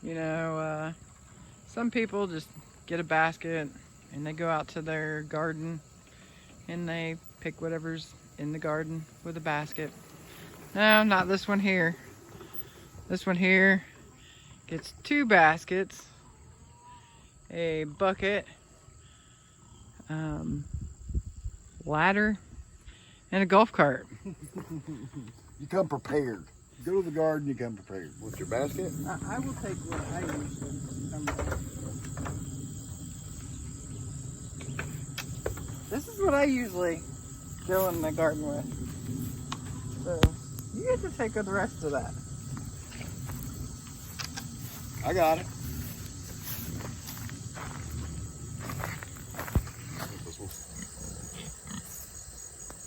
You know, some people just get a basket and they go out to their garden and they pick whatever's in the garden with a basket. No, not this one here. This one here gets 2 baskets, a bucket, ladder, and a golf cart. You come prepared. You go to the garden, you come prepared. With your basket? I will take what I usually come with. This is what I usually go in the garden with. So you get to take the rest of that. I got it.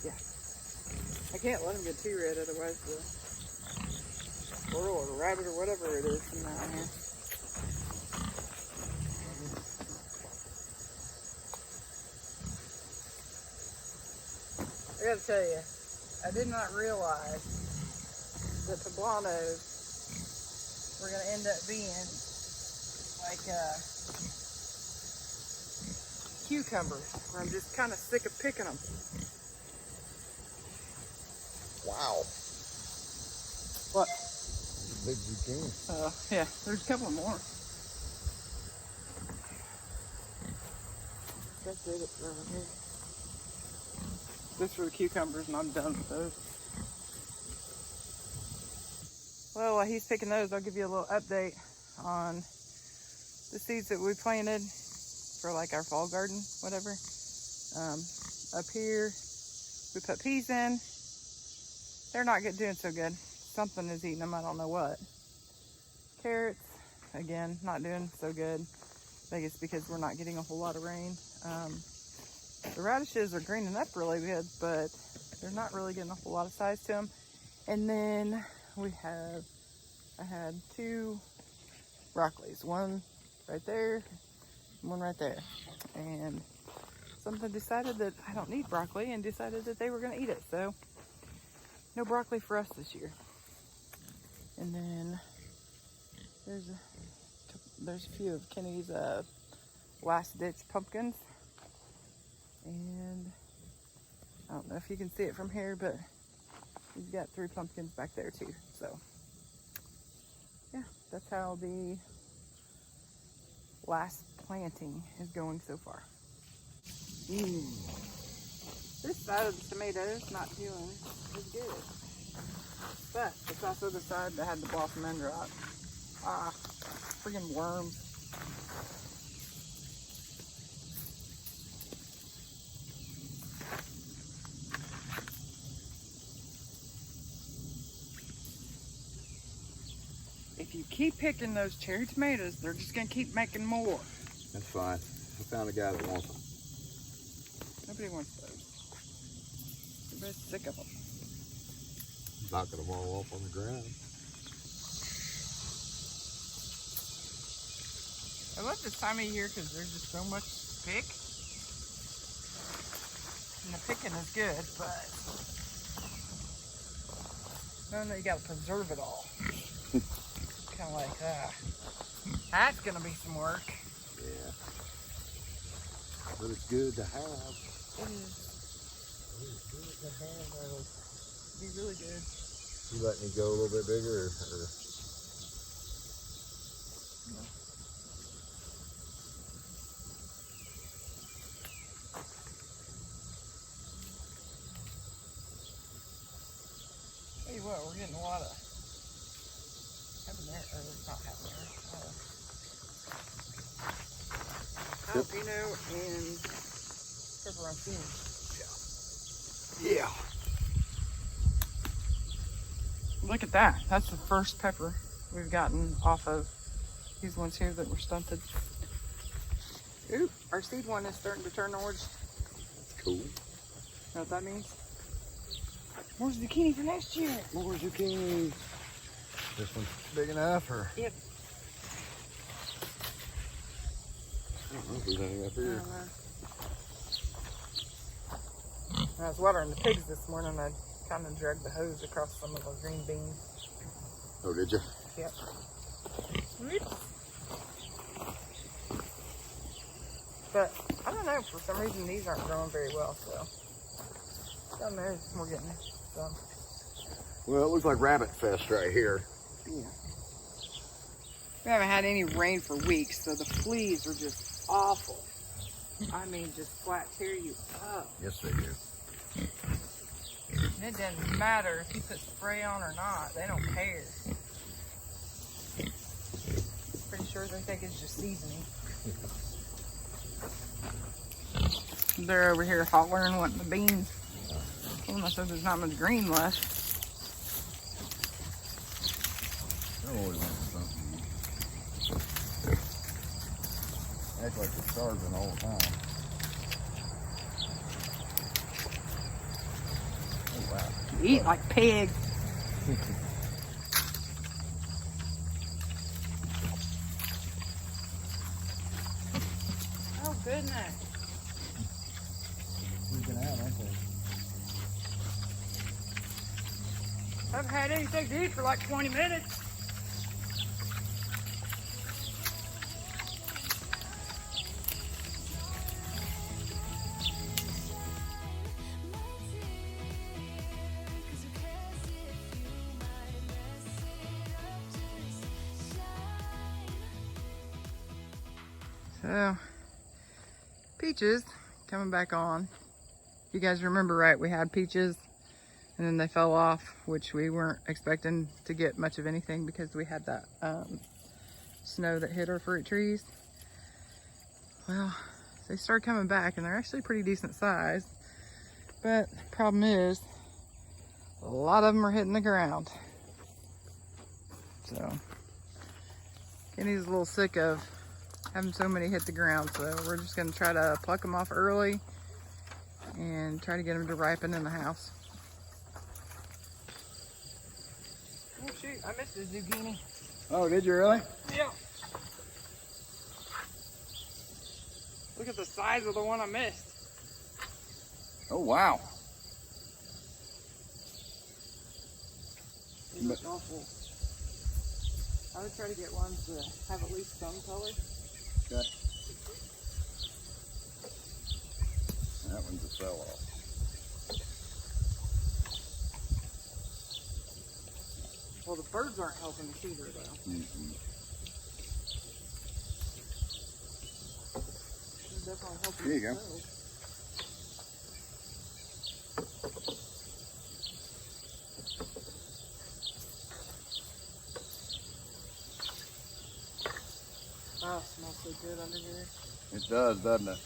Yeah. I can't let them get too red, otherwise the squirrel or rabbit or whatever it is come out here. I gotta tell you, I did not realize that poblanos were gonna end up being like cucumbers, where I'm just kind of sick of picking them. Wow. What? As big as you can. Yeah, there's a couple more. Let's dig it over here. This for the cucumbers, and I'm done with those. Well, while he's picking those, I'll give you a little update on the seeds that we planted for like our fall garden, whatever. Up here, we put peas in. They're not doing so good. Something is eating them, I don't know what. Carrots, again, not doing so good. I think it's because we're not getting a whole lot of rain. The radishes are greening up really good, but they're not really getting a whole lot of size to them. And then I had 2 broccolis, one right there, and one right there. And something decided that I don't need broccoli and decided that they were gonna eat it. So no broccoli for us this year. And then there's a few of Kenny's last ditch pumpkins. And I don't know if you can see it from here, but he's got 3 pumpkins back there too. So yeah, that's how the last planting is going so far. This side of the tomatoes not doing as good, but it's also the side that had the blossom end rot. Friggin' worms. If you keep picking those cherry tomatoes, they're just gonna keep making more. That's fine. I found a guy that wants them. Nobody wants those. Everybody's sick of them. Knocking them all off on the ground. I love this time of year because there's just so much to pick. And the picking is good, but no, you gotta preserve it all. Kind of like, that's gonna be some work. Yeah. But it's good to have. It is. It is good to have. It'd be really good. You let me go a little bit bigger, or? No. Tell you what, we're getting a lot of habanero, or not habanero, jalapeno and pepperoncini. Yeah. Look at that. That's the first pepper we've gotten off of these ones here that were stunted. Ooh, our seed one is starting to turn orange. That's cool. You know what that means? More zucchini for next year. More zucchini. This one's big enough, or? Yep. I don't know if there's anything up here. When I was watering the pigs this morning, I kind of dragged the hose across some of the green beans. Oh, did you? Yep. Whoops. some reason these aren't growing very well, so down there we're getting some. Well, it looks like rabbit fest right here. Yeah. We haven't had any rain for weeks, so the fleas are just awful. I mean, just flat tear you up. Yes, they do. And it doesn't matter if you put spray on or not, they don't care. Pretty sure they think it's just seasoning. They're over here hollering, wanting the beans. I told them I said there's not much green left. They're always wanting something. Act like they're starving all the time. Oh, wow. You eat like pigs. Oh, goodness. Freaking out, aren't they? I haven't had anything to eat for like 20 minutes. So, peaches coming back on. You guys remember, right? We had peaches and then they fell off, which we weren't expecting to get much of anything because we had that snow that hit our fruit trees. Well, they started coming back and they're actually pretty decent size. But the problem is, a lot of them are hitting the ground. So, Kenny's a little sick of having so many hit the ground, so we're just going to try to pluck them off early and try to get them to ripen in the house. Oh shoot, I missed a zucchini. Oh, did you really? Yeah. Look at the size of the one I missed. Oh, wow. They look awful. I would try to get ones that have at least some color. Okay. That one's a sell-off. Well, the birds aren't helping us either, though. Mm-hmm. They're definitely helping. There you go. Grow. Oh, it smells so good under here. It does, doesn't it?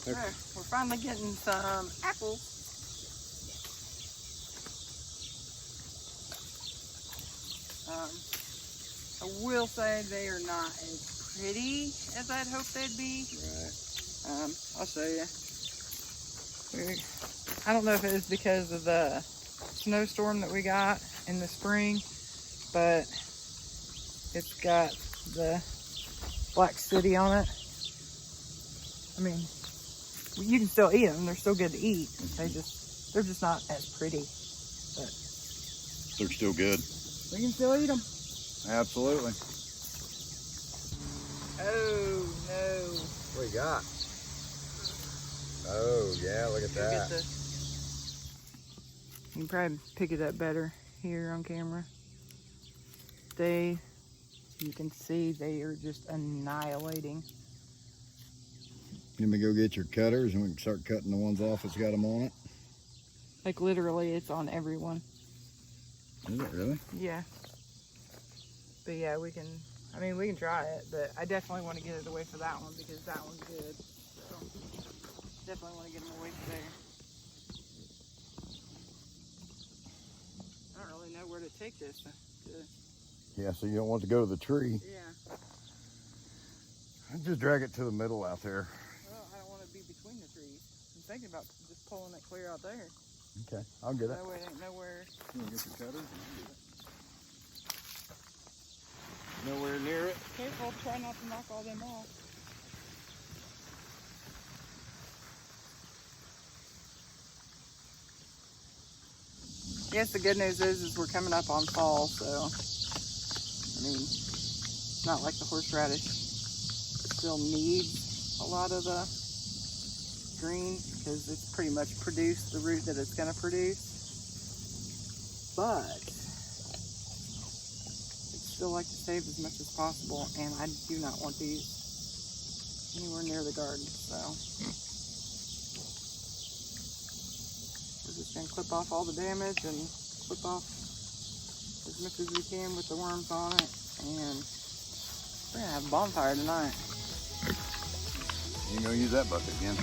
There, we're finally getting some apples. I will say they are not as pretty as I'd hoped they'd be. Right. I'll show you. I don't know if it was because of the snowstorm that we got in the spring, but it's got the Black City on it. I mean, you can still eat them. They're still good to eat. They're just not as pretty. But They're still good. we can still eat them. Absolutely. Oh no! What you got? Oh yeah, look at that. You can probably pick it up better here on camera. You can see they are just annihilating. Let me go get your cutters and we can start cutting the ones off that's got them on it. Like literally, it's on everyone. Is it really? Yeah. But yeah, we can try it, but I definitely want to get it away for that one because that one's good. So definitely want to get them away from there. I don't really know where to take this. Yeah, so you don't want to go to the tree. Yeah. I'd just drag it to the middle out there. Well, I don't want to be between the trees. I'm thinking about just pulling it clear out there. Okay, I'll get it. That way it ain't nowhere. You want to get your cutters? Nowhere near it. Careful, try not to knock all them off. I guess the good news is we're coming up on fall, so I mean, It's not like the horseradish. It still needs a lot of the green because it's pretty much produced the root that it's going to produce. But I'd still like to save as much as possible, and I do not want these anywhere near the garden, so we're just going to clip off all the damage and clip off as much as we can with the worms on it, and we're going to have a bonfire tonight. You ain't gonna use that bucket again.